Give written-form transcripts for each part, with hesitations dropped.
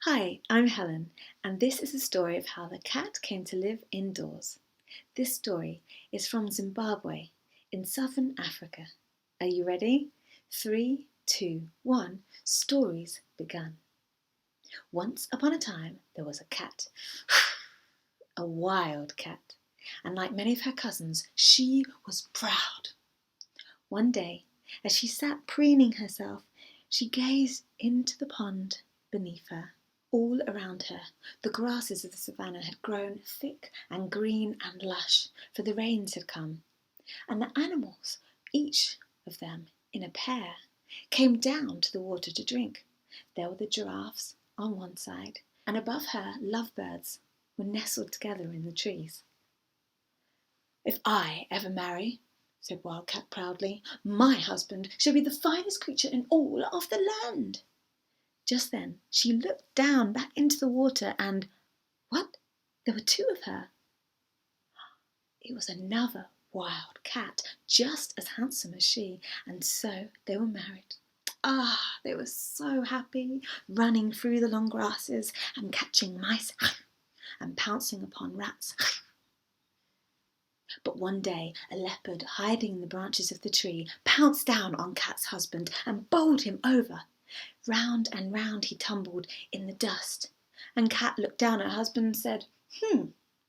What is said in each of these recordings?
Hi, I'm Helen, and this is a story of how the cat came to live indoors. This story is from Zimbabwe in southern Africa. Are you ready? 3, 2, 1, stories begun. Once upon a time, there was a cat, a wild cat, and like many of her cousins, she was proud. One day, as she sat preening herself, she gazed into the pond beneath her. All around her, the grasses of the savannah had grown thick and green and lush, for the rains had come, and the animals, each of them in a pair, came down to the water to drink. There were the giraffes on one side, and above her lovebirds were nestled together in the trees. "If I ever marry," said Wildcat proudly, "my husband shall be the finest creature in all of the land." Just then she looked down back into the water and, what? There were two of her. It was another wild cat, just as handsome as she, and so they were married. They were so happy, running through the long grasses and catching mice and pouncing upon rats. But one day a leopard, hiding in the branches of the tree, pounced down on Cat's husband and bowled him over. Round and round he tumbled in the dust, and Cat looked down at her husband and said,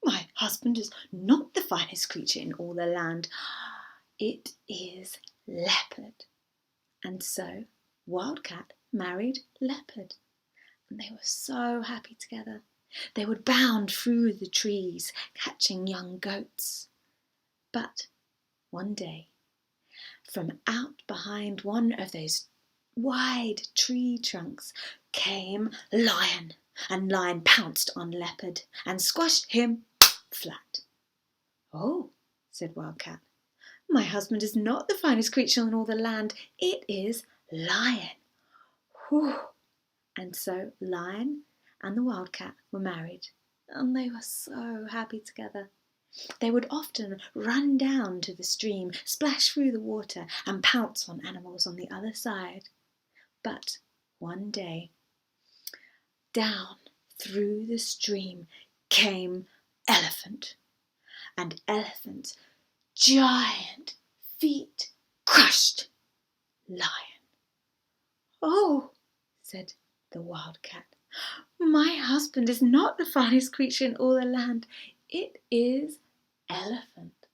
"My husband is not the finest creature in all the land. It is Leopard." And so Wildcat married Leopard, and they were so happy together. They would bound through the trees, catching young goats. But one day, from out behind one of those wide tree trunks came Lion, and Lion pounced on Leopard and squashed him flat. "Oh," said Wildcat, "my husband is not the finest creature in all the land. It is Lion." Whew. And so Lion and the Wildcat were married, and they were so happy together. They would often run down to the stream, splash through the water, and pounce on animals on the other side. But one day, down through the stream came Elephant, and Elephant's giant feet crushed Lion. "Oh," said the Wildcat, "my husband is not the finest creature in all the land. It is Elephant."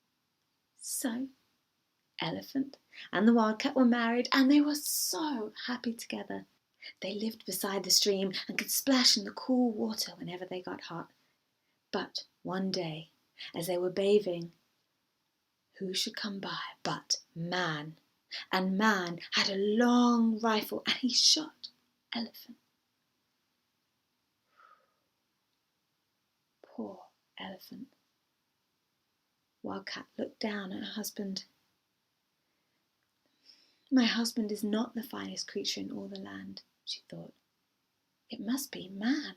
So Elephant and the Wildcat were married, and they were so happy together. They lived beside the stream and could splash in the cool water whenever they got hot. But one day, as they were bathing, who should come by but Man? And Man had a long rifle, and he shot Elephant. Poor Elephant. Wildcat looked down at her husband. "My husband is not the finest creature in all the land," she thought. "It must be Man."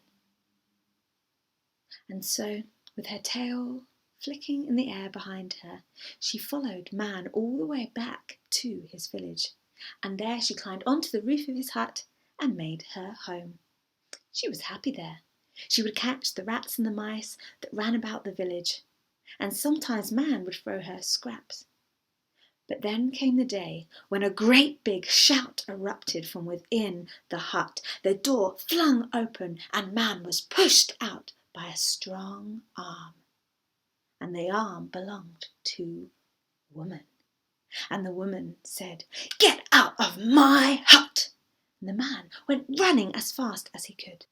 And so, with her tail flicking in the air behind her, she followed Man all the way back to his village, and there she climbed onto the roof of his hut and made her home. She was happy there. She would catch the rats and the mice that ran about the village, and sometimes Man would throw her scraps. But then came the day when a great big shout erupted from within the hut. The door flung open, and Man was pushed out by a strong arm. And the arm belonged to Woman. And the woman said, "Get out of my hut!" And the man went running as fast as he could.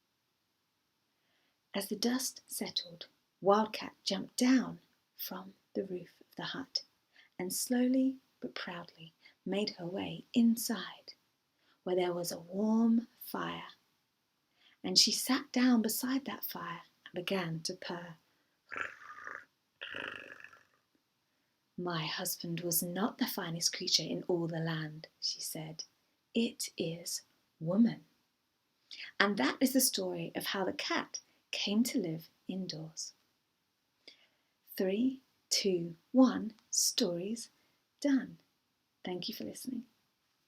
As the dust settled, Wildcat jumped down from the roof of the hut and slowly but proudly made her way inside, where there was a warm fire. And she sat down beside that fire and began to purr. "My husband was not the finest creature in all the land," she said. "It is Woman." And that is the story of how the cat came to live indoors. 3, 2, 1, stories done. Thank you for listening.